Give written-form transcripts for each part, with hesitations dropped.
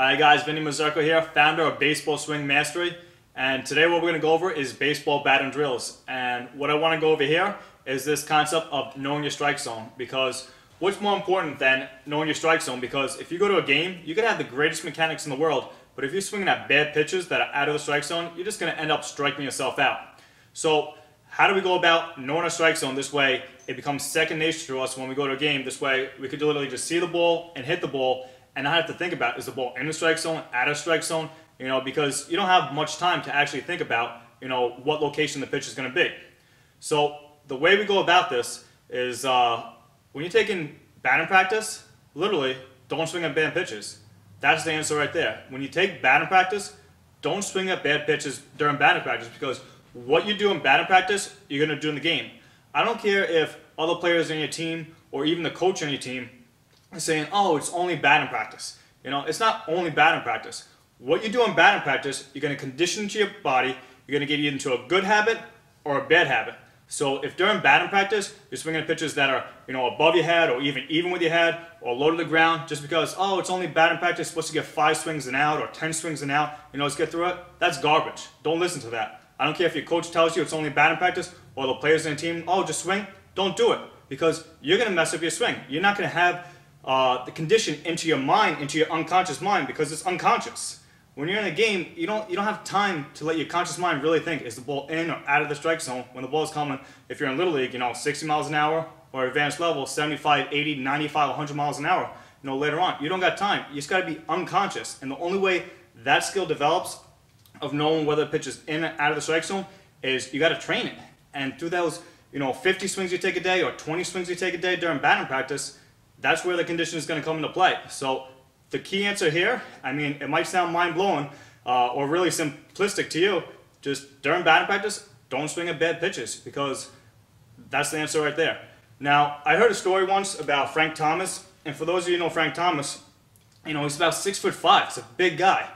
Hi guys, Vinny Mazurko here, founder of Baseball Swing Mastery, and today what we're going to go over is baseball batting drills. And what I want to go over here is this concept of knowing your strike zone, because what's more important than knowing your strike zone? Because if you go to a game, you can have the greatest mechanics in the world, but if you're swinging at bad pitches that are out of the strike zone, you're just going to end up striking yourself out. So how do we go about knowing our strike zone? This way it becomes second nature to us when we go to a game. This way we could literally just see the ball and hit the ball and not have to think about, is the ball in the strike zone, out of strike zone, because you don't have much time to actually think about, what location the pitch is going to be. So the way we go about this is when you're taking batting practice, literally don't swing at bad pitches. That's the answer right there. When you take batting practice, don't swing at bad pitches during batting practice, because what you do in batting practice, you're going to do in the game. I don't care if other players on your team or even the coach on your team is saying, oh, it's only batting practice. It's not only batting practice. What you do in batting practice, you're going to condition to your body, you're going to get you into a good habit or a bad habit. So if during batting practice, you're swinging at pitches that are, above your head or even with your head or low to the ground, just because, oh, it's only batting practice, supposed to get 5 swings and out or 10 swings and out, let's get through it, that's garbage. Don't listen to that. I don't care if your coach tells you it's only batting practice or the players in the team, oh, just swing. Don't do it, because you're going to mess up your swing. You're not going to have the condition into your mind, into your unconscious mind, because it's unconscious. When you're in a game, you don't have time to let your conscious mind really think, is the ball in or out of the strike zone when the ball is coming. If you're in Little League, 60 miles an hour, or advanced level, 75, 80, 95, 100 miles an hour, later on. You don't got time. You just got to be unconscious. And the only way that skill develops of knowing whether the pitch is in or out of the strike zone is you got to train it. And through those, 50 swings you take a day or 20 swings you take a day during batting practice, that's where the condition is going to come into play. So the key answer here, it might sound mind-blowing or really simplistic to you, just during batting practice, don't swing at bad pitches, because that's the answer right there. Now, I heard a story once about Frank Thomas, and for those of you who know Frank Thomas, he's about 6'5". He's a big guy.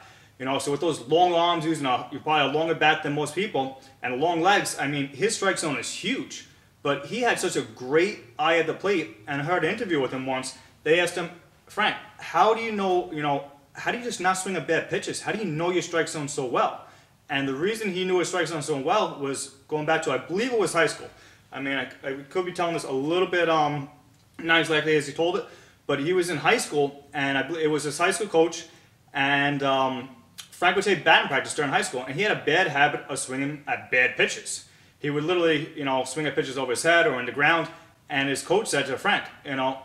So with those long arms, using you're probably a longer bat than most people, and long legs, his strike zone is huge. But he had such a great eye at the plate, and I heard an interview with him once. They asked him, Frank, how do you know, how do you just not swing at bad pitches? How do you know your strike zone so well? And the reason he knew his strike zone so well was going back to, I believe it was high school. I could be telling this a little bit, not as likely as he told it, but he was in high school, and I believe it was his high school coach, and Frank would take batting practice during high school, and he had a bad habit of swinging at bad pitches. He would literally, swing at pitches over his head or in the ground, and his coach said to Frank,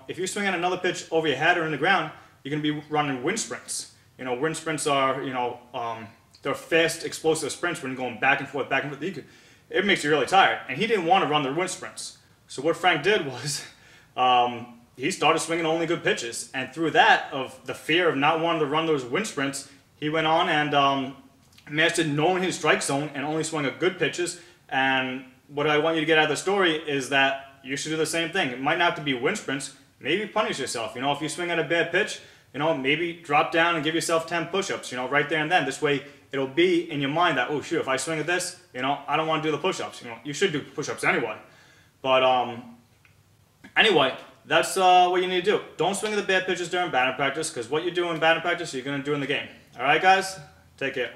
if you swing at another pitch over your head or in the ground, you're going to be running wind sprints. Wind sprints are, they're fast, explosive sprints when you're going back and forth, back and forth. It makes you really tired, and he didn't want to run the wind sprints. So what Frank did was, he started swinging only good pitches, and through that, of the fear of not wanting to run those wind sprints, he went on and mastered knowing his strike zone and only swung at good pitches. And what I want you to get out of the story is that you should do the same thing. It might not have to be wind sprints. Maybe punish yourself. If you swing at a bad pitch, maybe drop down and give yourself 10 push-ups, right there and then. This way, it'll be in your mind that, oh, shoot, if I swing at this, I don't want to do the push-ups. You should do push-ups anyway. But anyway, that's what you need to do. Don't swing at the bad pitches during batting practice, because what you do in batting practice, you're going to do in the game. All right, guys? Take care.